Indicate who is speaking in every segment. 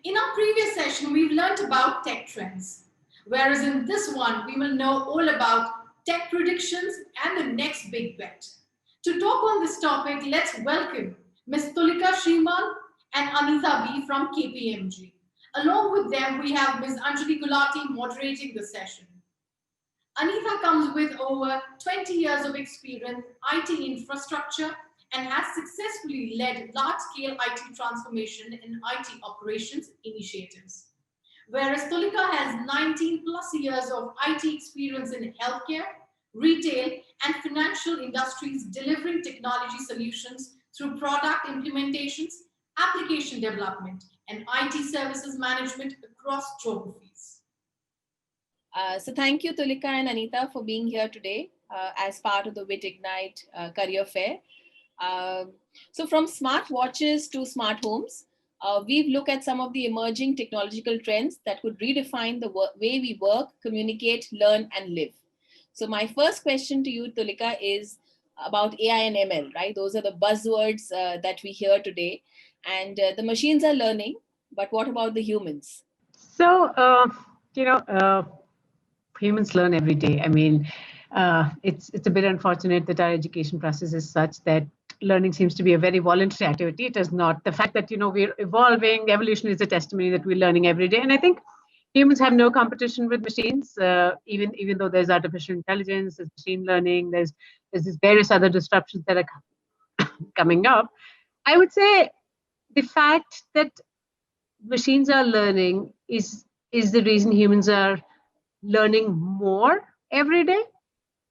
Speaker 1: In our previous session, we've learned about tech trends, whereas in this one, we will know all about tech predictions and the next big bet. To talk on this topic, let's welcome Ms. Tulika Srimal and Anitha B from KPMG. Along with them, we have Ms. Anjali Gulati moderating the session. Anitha comes with over 20 years of experience in IT infrastructure and has successfully led large-scale IT transformation in IT operations initiatives. Whereas Tulika has 19 plus years of IT experience in healthcare, retail, and financial industries delivering technology solutions through product implementations, application development, and IT services management across geographies.
Speaker 2: So thank you, Tulika and Anitha, for being here today as part of the WiT Ignite career fair. So from smart watches to smart homes, we've looked at some of the emerging technological trends that could redefine the way we work, communicate, learn, and live. So my first question to you, Tulika, is about AI and ML, right? Those are the buzzwords that we hear today. And the machines are learning, but what about the humans?
Speaker 3: So, humans learn every day. I mean, it's a bit unfortunate that our education process is such that learning seems to be a very voluntary activity. It is not. The fact that we're evolving, evolution is a testimony that we're learning every day. And I think humans have no competition with machines. Even though there's artificial intelligence, there's machine learning, there's these various other disruptions that are coming up. I would say the fact that machines are learning is the reason humans are learning more every day.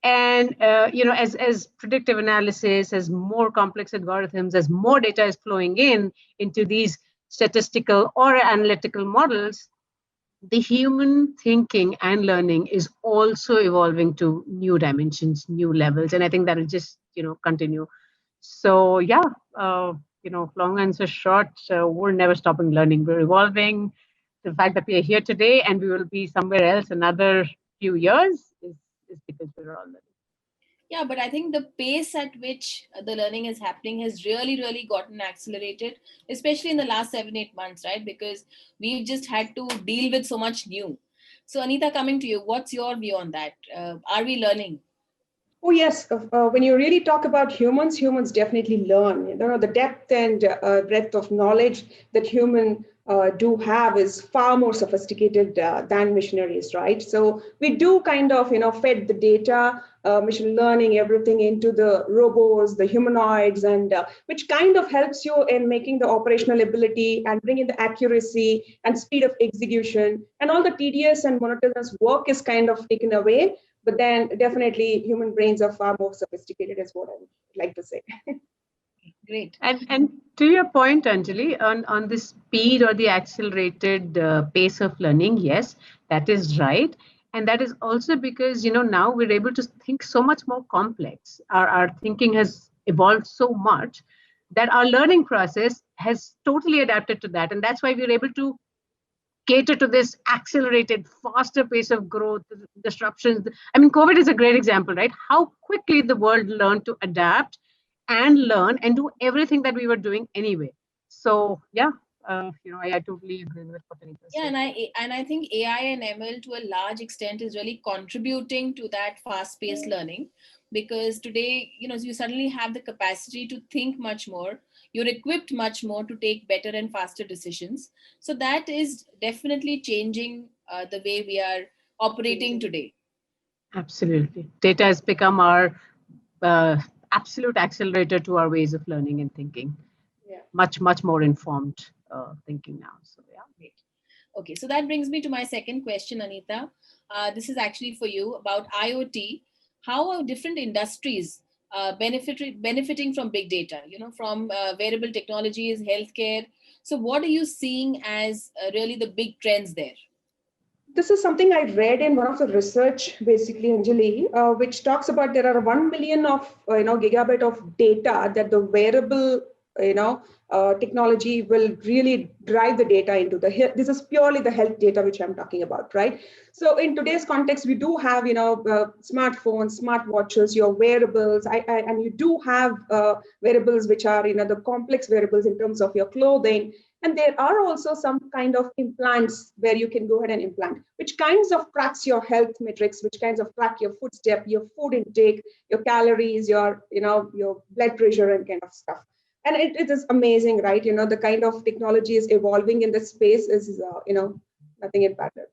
Speaker 3: And as predictive analysis, as more complex algorithms, as more data is flowing into these statistical or analytical models, the human thinking and learning is also evolving to new dimensions, new levels, and I think that will just continue. So yeah, long answer short, we're never stopping learning. We're evolving. The fact that we are here today and we will be somewhere else another few years is because we're all learning.
Speaker 2: Yeah, but I think the pace at which the learning is happening has really gotten accelerated, especially in the last 7-8 months, right? Because we've just had to deal with so much new. So Anitha, coming to you, what's your view on that? Are we learning?
Speaker 4: Oh yes, when you really talk about humans, humans definitely learn. The depth and breadth of knowledge that human do have is far more sophisticated than missionaries, right? So we do kind of fed the data, machine learning, everything into the robots, the humanoids, and which kind of helps you in making the operational ability and bringing the accuracy and speed of execution, and all the tedious and monotonous work is kind of taken away. But then definitely human brains are far more sophisticated is what I would like to say.
Speaker 2: Great.
Speaker 3: And to your point, Anjali, on the speed or the accelerated pace of learning, yes, that is right. And that is also because, now we're able to think so much more complex. Our thinking has evolved so much that our learning process has totally adapted to that. And that's why we're able to cater to this accelerated, faster pace of growth, disruptions. I mean, COVID is a great example, right? How quickly the world learned to adapt and learn and do everything that we were doing anyway. So yeah, I totally agree with what Anita said.
Speaker 2: Yeah, and I think AI and ML to a large extent is really contributing to that fast-paced learning, because today, you suddenly have the capacity to think much more. You're equipped much more to take better and faster decisions. So that is definitely changing the way we are operating today.
Speaker 3: Absolutely. Data has become our absolute accelerator to our ways of learning and thinking. Yeah. Much more informed thinking now. So yeah.
Speaker 2: Great. Okay, so that brings me to my second question, Anitha. This is actually for you about IoT. How are different industries benefiting from big data? From wearable technologies, healthcare. So what are you seeing as really the big trends there?
Speaker 4: This is something I read in one of the research, basically, Anjali, which talks about there are 1 million of gigabyte of data that the wearable technology will really drive the data into the. This is purely the health data which I'm talking about, right? So in today's context, we do have smartphones, smartwatches, your wearables, and you do have wearables which are the complex wearables in terms of your clothing. And there are also some kind of implants where you can go ahead and implant, which kinds of tracks your health metrics, which kinds of track your footstep, your food intake, your calories, your blood pressure and kind of stuff. And it is amazing, right? The kind of technology is evolving in this space is, nothing in pattern.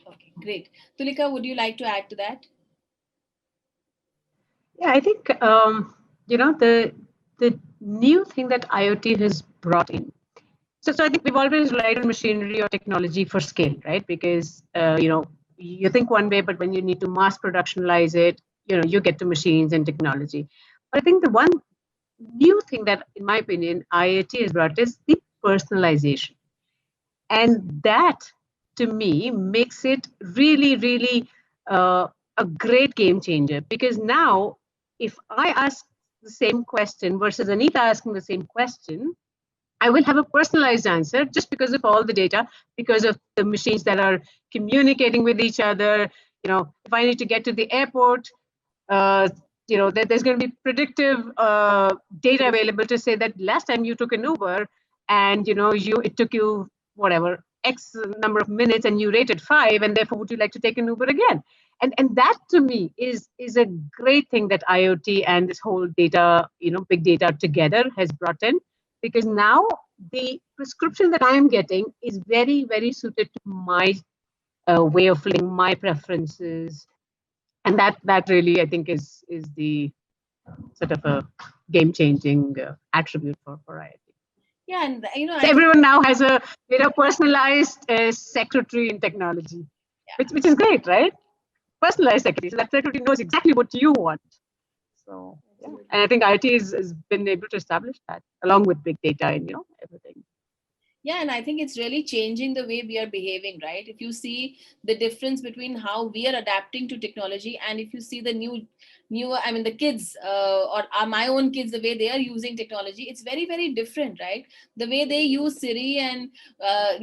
Speaker 2: Okay, great. Tulika, would you like to add to that?
Speaker 3: Yeah, I think the new thing that IoT has brought in. So I think we've always relied on machinery or technology for scale, right? Because you think one way, but when you need to mass productionalize it, you get to machines and technology. But I think the one new thing that, in my opinion, IoT has brought is the personalization, and that to me makes it really, really a great game changer. Because now, if I ask the same question versus Anita asking the same question, I will have a personalized answer just because of all the data, because of the machines that are communicating with each other. If I need to get to the airport, there's going to be predictive data available to say that last time you took an Uber and it took you whatever X number of minutes and you rated 5, and therefore would you like to take an Uber again? And that to me is a great thing that IoT and this whole data, big data together has brought in, because now the prescription that I am getting is very, very suited to my way of living, my preferences, and that really, I think, is the sort of a game-changing attribute for IoT.
Speaker 2: Yeah, and
Speaker 3: so everyone now has a personalized secretary in technology, which is great, right? Personalized secretary, so that secretary knows exactly what you want. So yeah, and I think IoT has been able to establish that along with big data and everything.
Speaker 2: Yeah, and I think it's really changing the way we are behaving, right? If you see the difference between how we are adapting to technology, and if you see the the kids or my own kids, the way they are using technology, it's very, very different, right? The way they use Siri and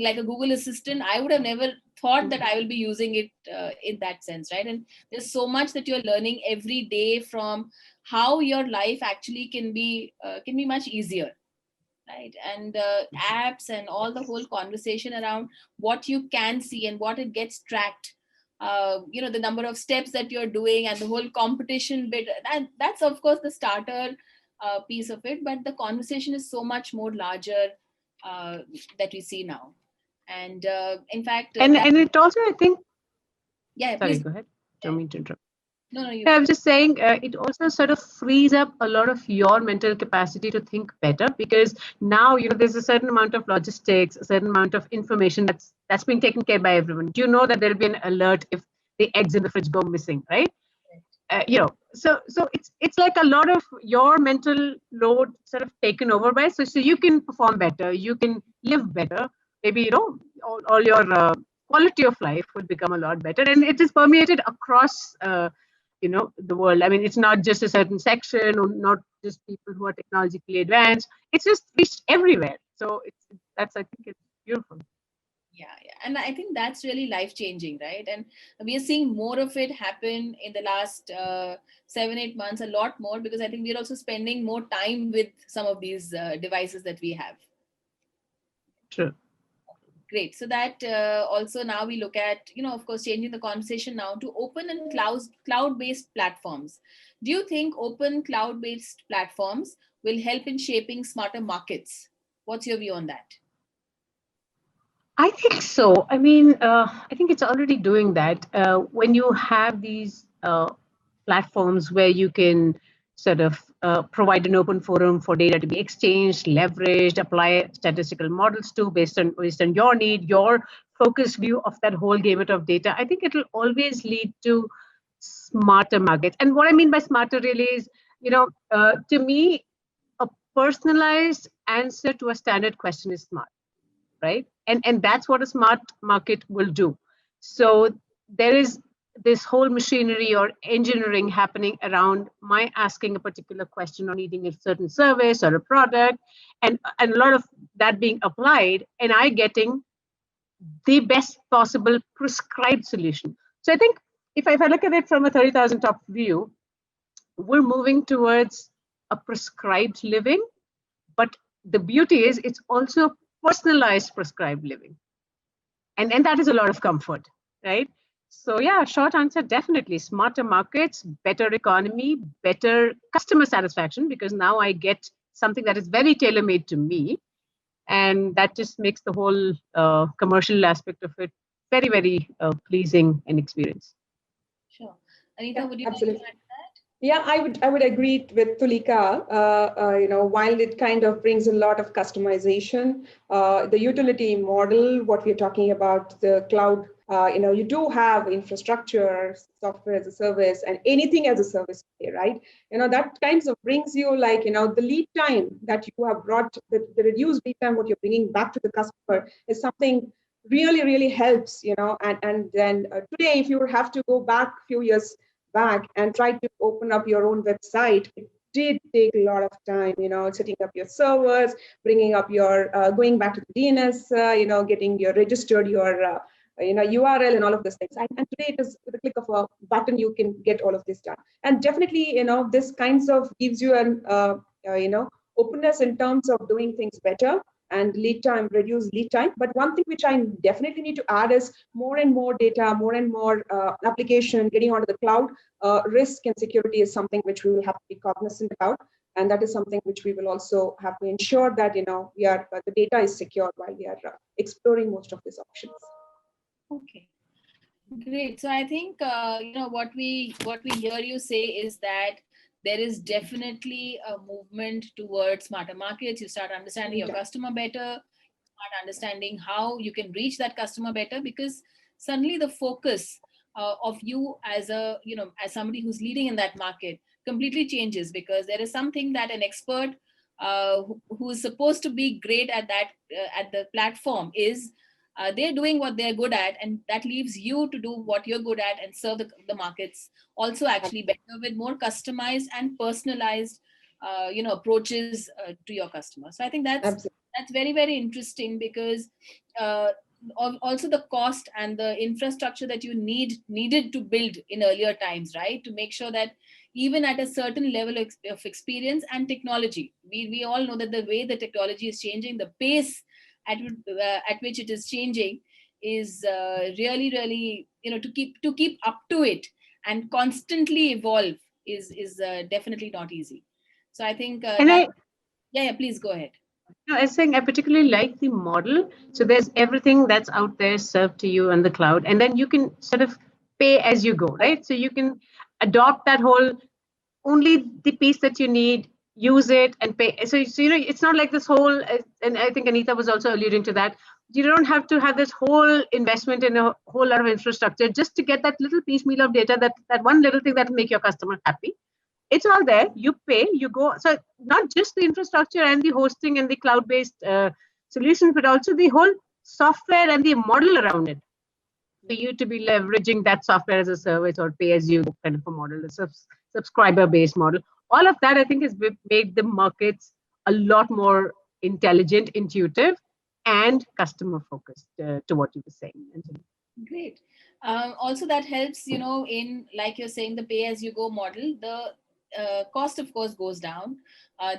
Speaker 2: like a Google Assistant, I would have never thought that I will be using it in that sense, right? And there's so much that you're learning every day from how your life actually can be much easier. Right, and apps and all the whole conversation around what you can see and what it gets tracked, the number of steps that you're doing and the whole competition bit, that's of course the starter piece of it, but the conversation is so much more larger that we see now. And in fact,
Speaker 3: and it also, I think,
Speaker 2: yeah,
Speaker 3: sorry,
Speaker 2: please
Speaker 3: go ahead, don't mean to interrupt.
Speaker 2: No,
Speaker 3: I was just saying, it also sort of frees up a lot of your mental capacity to think better, because now there's a certain amount of logistics, a certain amount of information that's being taken care by everyone. Do you know that there'll be an alert if the eggs in the fridge go missing, right? So it's like a lot of your mental load sort of taken over by, so you can perform better, you can live better, maybe all your quality of life will become a lot better, and it is permeated across the world. I mean, it's not just a certain section or not just people who are technologically advanced. It's just reached everywhere. So I think it's beautiful.
Speaker 2: Yeah, and I think that's really life-changing, right? And we are seeing more of it happen in the last 7-8 months, a lot more, because I think we're also spending more time with some of these devices that we have.
Speaker 3: True.
Speaker 2: Great. So that also now we look at, of course, changing the conversation now to open and cloud-based platforms. Do you think open cloud-based platforms will help in shaping smarter markets? What's your view on that?
Speaker 3: I think so. I mean, I think it's already doing that. When you have these platforms where you can sort of provide an open forum for data to be exchanged, leveraged, apply statistical models to based on your need, your focused view of that whole gamut of data, I think it will always lead to smarter markets. And what I mean by smarter really is, to me, a personalized answer to a standard question is smart, right? And that's what a smart market will do. So there is this whole machinery or engineering happening around my asking a particular question or needing a certain service or a product, and a lot of that being applied, and I getting the best possible prescribed solution. So I think if I look at it from a 30,000 top view, we're moving towards a prescribed living, but the beauty is it's also personalized prescribed living. And that is a lot of comfort, right? So yeah, short answer, definitely smarter markets, better economy, better customer satisfaction, because now I get something that is very tailor-made to me. And that just makes the whole commercial aspect of it very, very pleasing and experience.
Speaker 2: Sure. Anita,
Speaker 4: Yeah,
Speaker 2: would you like to
Speaker 4: absolutely.
Speaker 2: add that?
Speaker 4: Yeah, I would agree with Tulika. While it kind of brings a lot of customization, the utility model, what we're talking about, the cloud, you do have infrastructure, software as a service, and anything as a service today, right? That kinds of brings you like, the lead time that you have brought, the reduced lead time, what you're bringing back to the customer is something really, really helps, and then today, if you have to go back a few years back and try to open up your own website, it did take a lot of time, setting up your servers, bringing up your, going back to the DNS, getting your registered, your, URL and all of these things. And today it is with a click of a button, you can get all of this done. And definitely, this kinds of gives you an, openness in terms of doing things better and lead time, reduce lead time. But one thing which I definitely need to add is more and more data, more and more application getting onto the cloud. Risk and security is something which we will have to be cognizant about. And that is something which we will also have to ensure that, we are, the data is secure while we are exploring most of these options.
Speaker 2: Okay. Great. So I think what we hear you say is that there is definitely a movement towards smarter markets. You start understanding your customer better, start understanding how you can reach that customer better, because suddenly the focus of you as as somebody who's leading in that market completely changes, because there is something that an expert who is supposed to be great at that at the platform is they're doing what they're good at, and that leaves you to do what you're good at and serve the markets also actually better with more customized and personalized approaches to your customers. So I think that's very, very interesting, because uh, also the cost and the infrastructure that you needed to build in earlier times, right, to make sure that even at a certain level of experience and technology, we all know that the way the technology is changing, the pace at which it is changing is really, really, to keep up to it and constantly evolve is definitely not easy. So I think
Speaker 3: And
Speaker 2: that, yeah, please go ahead.
Speaker 3: no, I was saying I particularly like the model. So there's everything that's out there served to you on the cloud, and then you can sort of pay as you go, right? So you can adopt that whole, only the piece that you need, use it and pay. So it's not like this whole, and I think Anita was also alluding to that. You don't have to have this whole investment in a whole lot of infrastructure just to get that little piecemeal of data, that one little thing that will make your customer happy. It's all there. You pay, you go. So not just the infrastructure and the hosting and the cloud-based solutions, but also the whole software and the model around it, for you to be leveraging that software as a service or pay as you go kind of a model, a subscriber-based model. All of that, I think, has made the markets a lot more intelligent, intuitive, and customer-focused, to what you were saying, Anjali.
Speaker 2: Great. Also, that helps, in, like you're saying, the pay-as-you-go model. The cost, of course, goes down.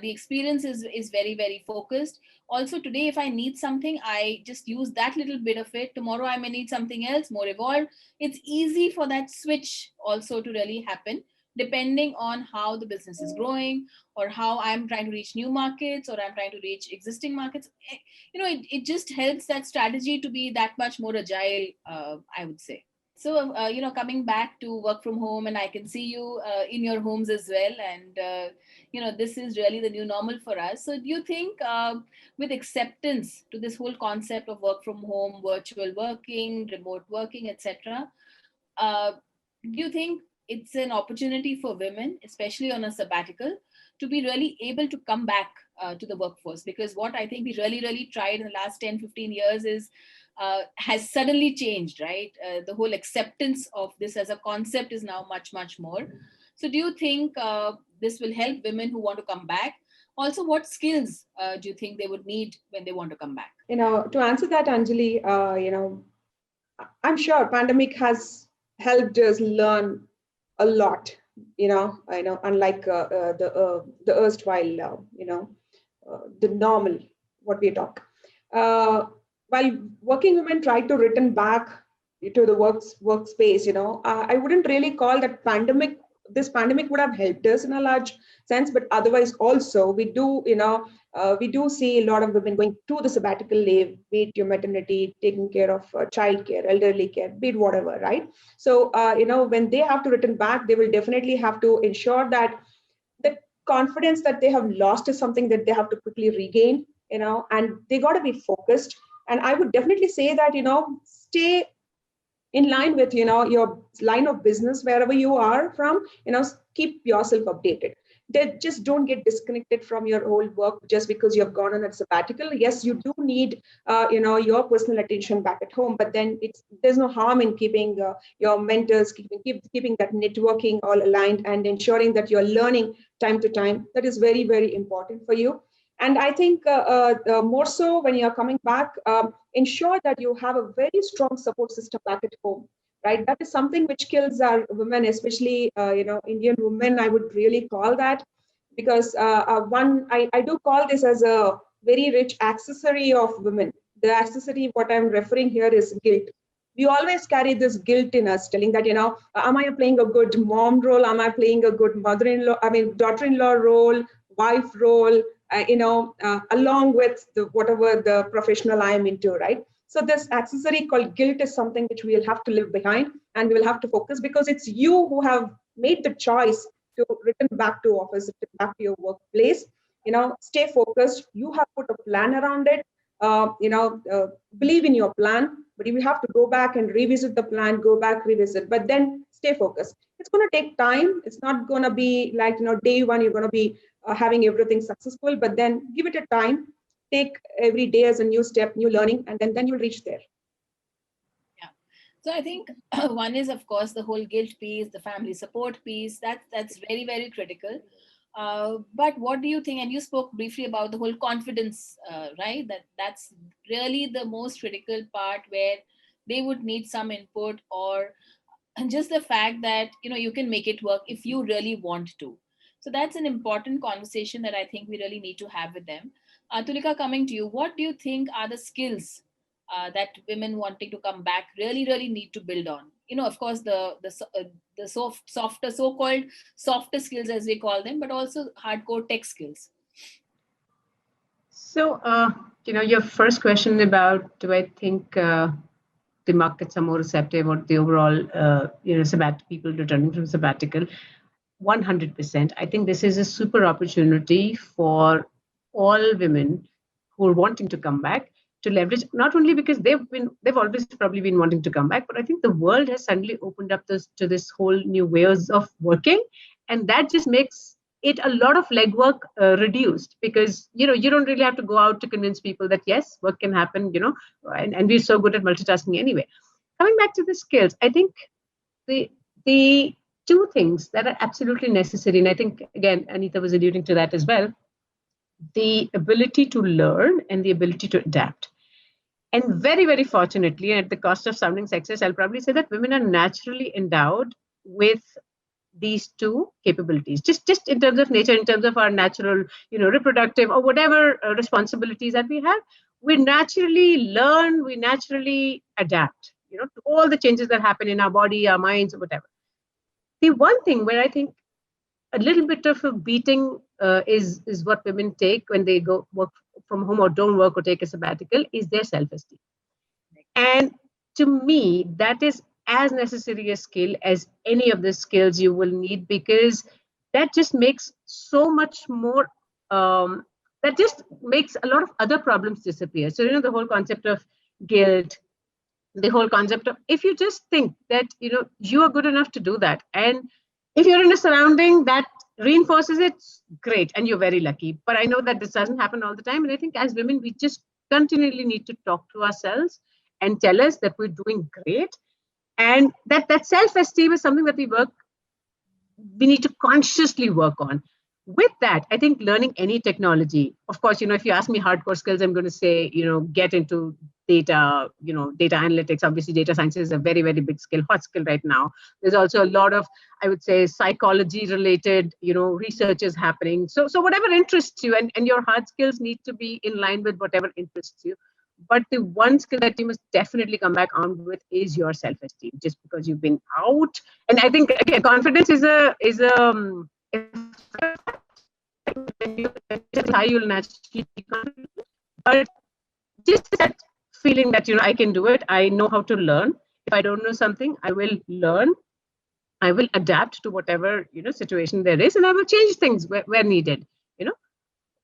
Speaker 2: The experience is very, very focused. Also, today, if I need something, I just use that little bit of it. Tomorrow, I may need something else, more evolved. It's easy for that switch also to really happen, depending on how the business is growing, or how I'm trying to reach new markets, or I'm trying to reach existing markets. It just helps that strategy to be that much more agile, I would say. So, coming back to work from home, and I can see you in your homes as well. And, this is really the new normal for us. So do you think with acceptance to this whole concept of work from home, virtual working, remote working, etc., do you think it's an opportunity for women, especially on a sabbatical, to be really able to come back to the workforce? Because what I think we really, really tried in the last 10, 15 years is has suddenly changed, right? The whole acceptance of this as a concept is now much, much more. So do you think this will help women who want to come back? Also, what skills do you think they would need when they want to come back?
Speaker 4: To answer that, Anjali, I'm sure pandemic has helped us learn a lot. Unlike the erstwhile, the normal, what we talk. while working women try to return back to the workspace, I wouldn't really call that pandemic. This pandemic would have helped us in a large sense, but otherwise also we do see a lot of women going to the sabbatical leave, be it your maternity, taking care of child care, elderly care, be it whatever, right? So when they have to return back, they will definitely have to ensure that the confidence that they have lost is something that they have to quickly regain, and they got to be focused. And I would definitely say that, stay in line with, your line of business, wherever you are from, keep yourself updated. They just don't get disconnected from your whole work just because you have gone on a sabbatical. Yes, you do need, your personal attention back at home, but then there's no harm in keeping your mentors, keeping that networking all aligned and ensuring that you're learning time to time. That is very, very important for you. And I think more so when you're coming back, ensure that you have a very strong support system back at home, right? That is something which kills our women, especially Indian women. I would really call that, because I do call this as a very rich accessory of women. The accessory, what I'm referring here, is guilt. We always carry this guilt in us, telling that, am I playing a good mom role? Am I playing a good mother-in-law? I mean, daughter-in-law role, wife role? Along with whatever the professional I am into, right? So this accessory called guilt is something which we will have to live behind, and we will have to focus, because it's you who have made the choice to return back to office, return back to your workplace. Stay focused. You have put a plan around it. Believe in your plan, but you will have to go back and revisit the plan, go back, revisit, but then stay focused. It's going to take time. It's not going to be like, day one, you're going to be having everything successful, but then give it a time. Take every day as a new step, new learning, and then you'll reach there.
Speaker 2: Yeah. So I think one is, of course, the whole guilt piece, the family support piece. That's very, very critical. But what do you think? And you spoke briefly about the whole confidence, right? That's really the most critical part, where they would need some input, or just the fact that you can make it work if you really want to. So that's an important conversation that I think we really need to have with them. Tulika, coming to you, what do you think are the skills that women wanting to come back really need to build on? Of course, the softer, so-called softer skills, as we call them, but also hardcore tech skills.
Speaker 3: So, your first question about, do I think the markets are more receptive, or the overall, people returning from sabbatical? 100%. I think this is a super opportunity for all women who are wanting to come back to leverage, not only because they've always probably been wanting to come back, but I think the world has suddenly opened up to this whole new ways of working, and that just makes it a lot of legwork reduced, because you don't really have to go out to convince people that yes, work can happen, and we're so good at multitasking anyway. Coming back to the skills, I think the two things that are absolutely necessary, and I think again Anitha was alluding to that as well: the ability to learn and the ability to adapt. And very, very fortunately, and at the cost of sounding sexist, I'll probably say that women are naturally endowed with these two capabilities, just in terms of nature, in terms of our natural, reproductive or whatever responsibilities that we have. We naturally learn, we naturally adapt, to all the changes that happen in our body, our minds, or whatever. The one thing where I think a little bit of a beating is what women take when they go work from home or don't work or take a sabbatical, is their self-esteem. And to me, that is as necessary a skill as any of the skills you will need, because that just makes so much more, that just makes a lot of other problems disappear. So, the whole concept of guilt, the whole concept of, if you just think that, you are good enough to do that, and if you're in a surrounding that reinforces it, great, and you're very lucky. But I know that this doesn't happen all the time. And I think as women, we just continually need to talk to ourselves and tell us that we're doing great. And that self-esteem is something that we need to consciously work on. With that, I think learning any technology, of course, if you ask me hardcore skills, I'm going to say, get into data, data analytics. Obviously, data science is a very, very big skill, hot skill right now. There's also a lot of, I would say, psychology related, research is happening. So whatever interests you, and your hard skills need to be in line with whatever interests you. But the one skill that you must definitely come back armed with is your self-esteem, just because you've been out. And I think again, confidence is high, you'll naturally be confident. But just that feeling that I can do it. I know how to learn. If I don't know something, I will learn. I will adapt to whatever situation there is, and I will change things where needed. You know,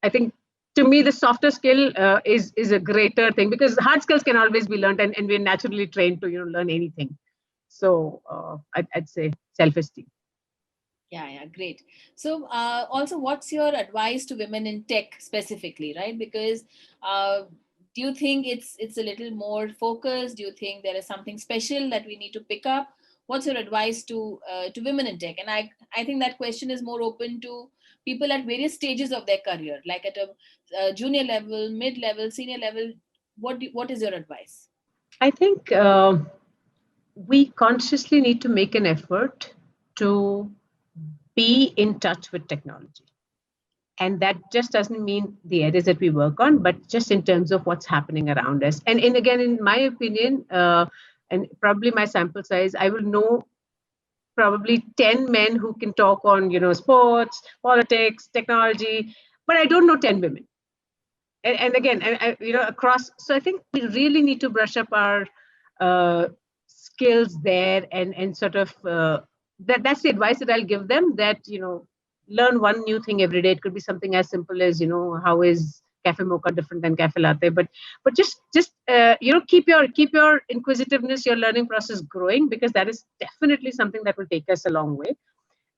Speaker 3: I think to me the softer skill is a greater thing, because hard skills can always be learned, and we're naturally trained to learn anything. So I'd say self-esteem.
Speaker 2: Yeah, great. So also, what's your advice to women in tech specifically, right? Because do you think it's a little more focused? Do you think there is something special that we need to pick up? What's your advice to women in tech? And I think that question is more open to people at various stages of their career, like at a junior level, mid level, senior level. What is your advice?
Speaker 3: I think we consciously need to make an effort to be in touch with technology. And that just doesn't mean the areas that we work on, but just in terms of what's happening around us. And again, in my opinion, and probably my sample size, I will know probably 10 men who can talk on, sports, politics, technology, but I don't know 10 women. And again, across. So I think we really need to brush up our skills there, and sort of that's the advice that I'll give them. That learn one new thing every day. It could be something as simple as how is cafe mocha different than cafe latte, but just keep your inquisitiveness, your learning process growing, because that is definitely something that will take us a long way.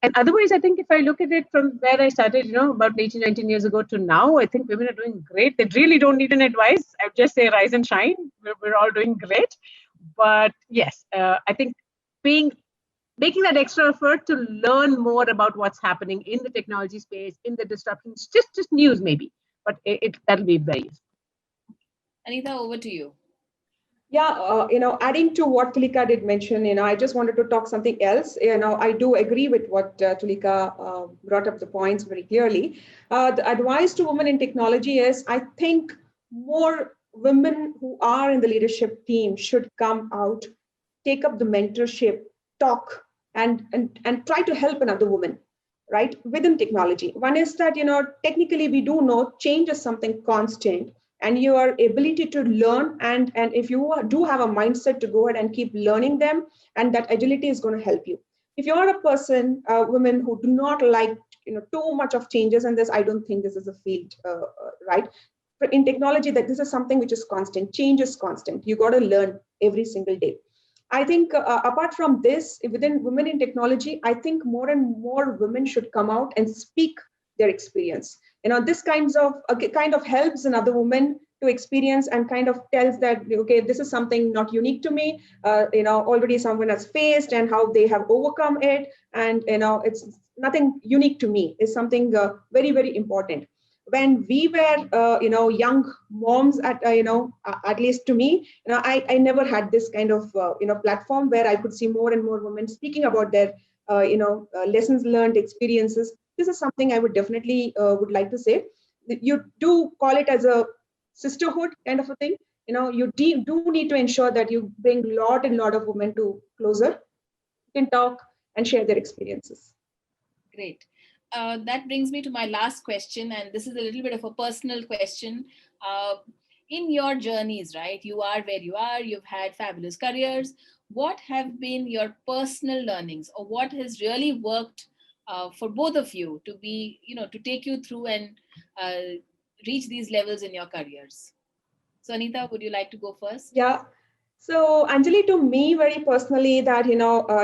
Speaker 3: And otherwise, I think if I look at it from where I started, about 18, 19 years ago to now, I think women are doing great. They really don't need an advice. I just say rise and shine. We're all doing great. But yes, I think making that extra effort to learn more about what's happening in the technology space, in the disruptions, just news maybe, but that'll be very useful.
Speaker 2: Anitha, over to you.
Speaker 4: Yeah, adding to what Tulika did mention, I just wanted to talk something else. I do agree with what Tulika brought up the points very clearly. The advice to women in technology is, I think more women who are in the leadership team should come out, take up the mentorship, talk, and try to help another woman, right, within technology. One is that, technically we do know change is something constant, and your ability to learn, and if you do have a mindset to go ahead and keep learning them, and that agility is going to help you. If you're a person, women who do not like too much of changes in this, I don't think this is a field, right? But in technology, that this is something which is constant. Change is constant. You got to learn every single day. I think apart from this, within women in technology, I think more and more women should come out and speak their experience. This kind of helps another woman to experience, and kind of tells that, okay, this is something not unique to me. Already someone has faced and how they have overcome it, and it's nothing unique to me. It's something very, very important. When we were young moms, at least to me, I never had this kind of platform where I could see more and more women speaking about their lessons learned, experiences. This is something I would definitely would like to say. You do call it as a sisterhood kind of a thing. You do need to ensure that you bring lot of women to closer, can talk and share their experiences.
Speaker 2: Great. That brings me to my last question, and this is a little bit of a personal question. In your journeys, right, you are where you are, you've had fabulous careers. What have been your personal learnings, or what has really worked for both of you to be, to take you through and reach these levels in your careers? So Anitha, would you like to go first?
Speaker 4: Yeah. So Anjali, to me very personally, that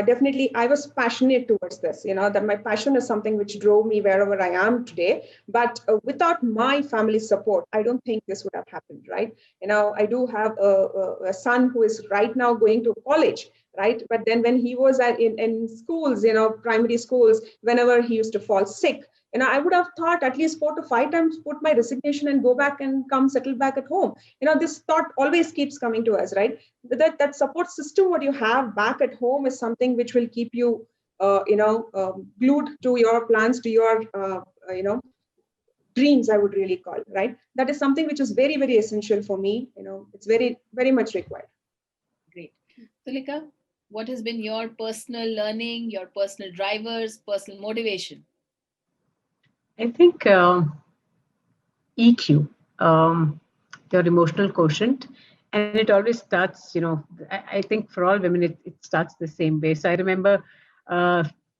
Speaker 4: definitely I was passionate towards this. That my passion is something which drove me wherever I am today. But without my family support, I don't think this would have happened, right? I do have a son who is right now going to college, right? But then when he was in schools, primary schools, whenever he used to fall sick, I would have thought at least 4 to 5 times, put my resignation and go back and come settle back at home. This thought always keeps coming to us, right? That support system, what you have back at home, is something which will keep you, glued to your plans, to your, dreams, I would really call, right? That is something which is very, very essential for me. It's very, very much required.
Speaker 2: Great. Tulika, what has been your personal learning, your personal drivers, personal motivation?
Speaker 3: I think EQ, your emotional quotient, and it always starts. I think for all women, it starts the same way. So I remember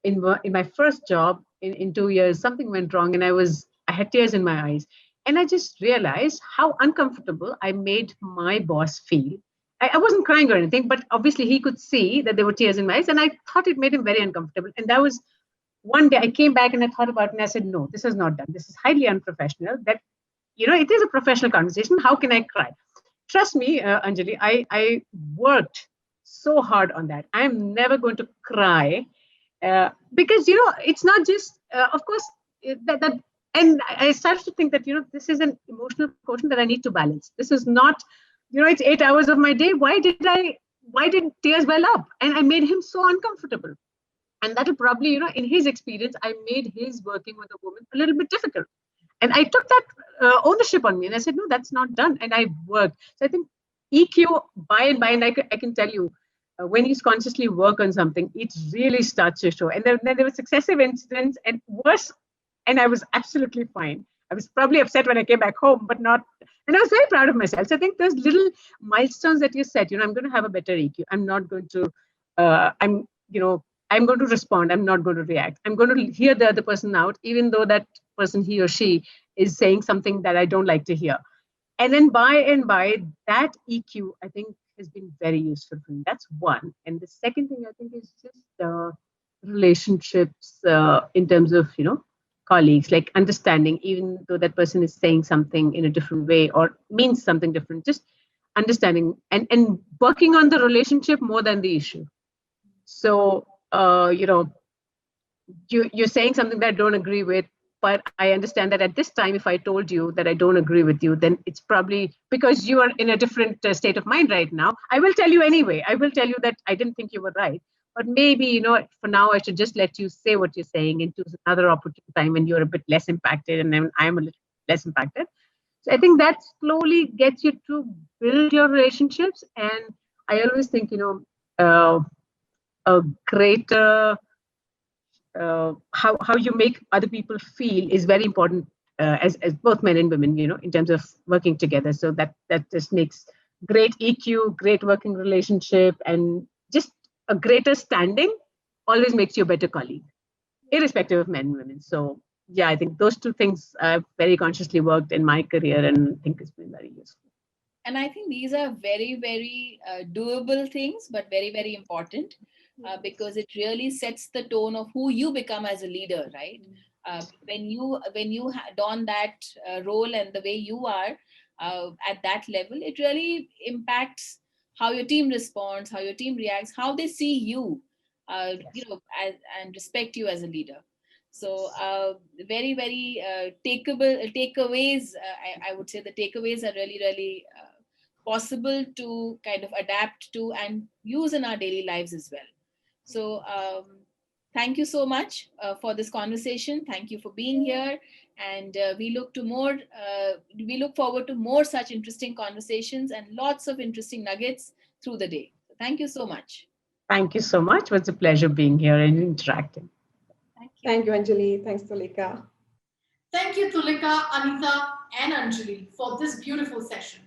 Speaker 3: in my first job in 2 years, something went wrong, and I had tears in my eyes, and I just realized how uncomfortable I made my boss feel. I wasn't crying or anything, but obviously he could see that there were tears in my eyes, and I thought it made him very uncomfortable. And that was one day I came back and I thought about it and I said, no, this is not done. This is highly unprofessional. That it is a professional conversation. How can I cry? Trust me, Anjali, I worked so hard on that. I'm never going to cry because it's not just of course that and I started to think that this is an emotional quotient that I need to balance. This is not it's 8 hours of my day. Why did tears well up? And I made him so uncomfortable. And that'll probably, in his experience, I made his working with a woman a little bit difficult. And I took that ownership on me and I said, no, that's not done. And I worked. So I think EQ, by and I can tell you, when you consciously work on something, it really starts to show. And then there were successive incidents and worse. And I was absolutely fine. I was probably upset when I came back home, but not. And I was very proud of myself. So I think those little milestones that you set, I'm going to have a better EQ. I'm not going to, I'm going to respond. I'm not going to react. I'm going to hear the other person out, even though that person, he or she, is saying something that I don't like to hear. And then by and by, that EQ, I think, has been very useful for me. That's one. And the second thing, I think, is just relationships in terms of, colleagues, like understanding, even though that person is saying something in a different way or means something different, just understanding and working on the relationship more than the issue. So, you're saying something that I don't agree with, but I understand that at this time, if I told you that I don't agree with you, then it's probably because you are in a different state of mind right now. I will tell you anyway. I will tell you that I didn't think you were right. But maybe, for now, I should just let you say what you're saying and choose another opportune time when you're a bit less impacted and then I'm a little less impacted. So I think that slowly gets you to build your relationships. And I always think, a greater how you make other people feel is very important as both men and women, in terms of working together. So that just makes great EQ, great working relationship, and just a greater standing always makes you a better colleague, irrespective of men and women. So yeah, I think those two things I've very consciously worked in my career and think it's been very useful.
Speaker 2: And I think these are very, very doable things, but very, very important. Because it really sets the tone of who you become as a leader, right? When you don that role and the way you are at that level, it really impacts how your team responds, how your team reacts, how they see you, and respect you as a leader. So very, very takeaways. I would say the takeaways are really, really possible to kind of adapt to and use in our daily lives as well. So thank you so much for this conversation. Thank you for being here. And we look forward to more such interesting conversations and lots of interesting nuggets through the day. So thank you so much.
Speaker 3: Thank you so much. It was a pleasure being here and interacting.
Speaker 4: Thank you, Anjali. Thanks, Tulika.
Speaker 1: Thank you, Tulika, Anitha, and Anjali for this beautiful session.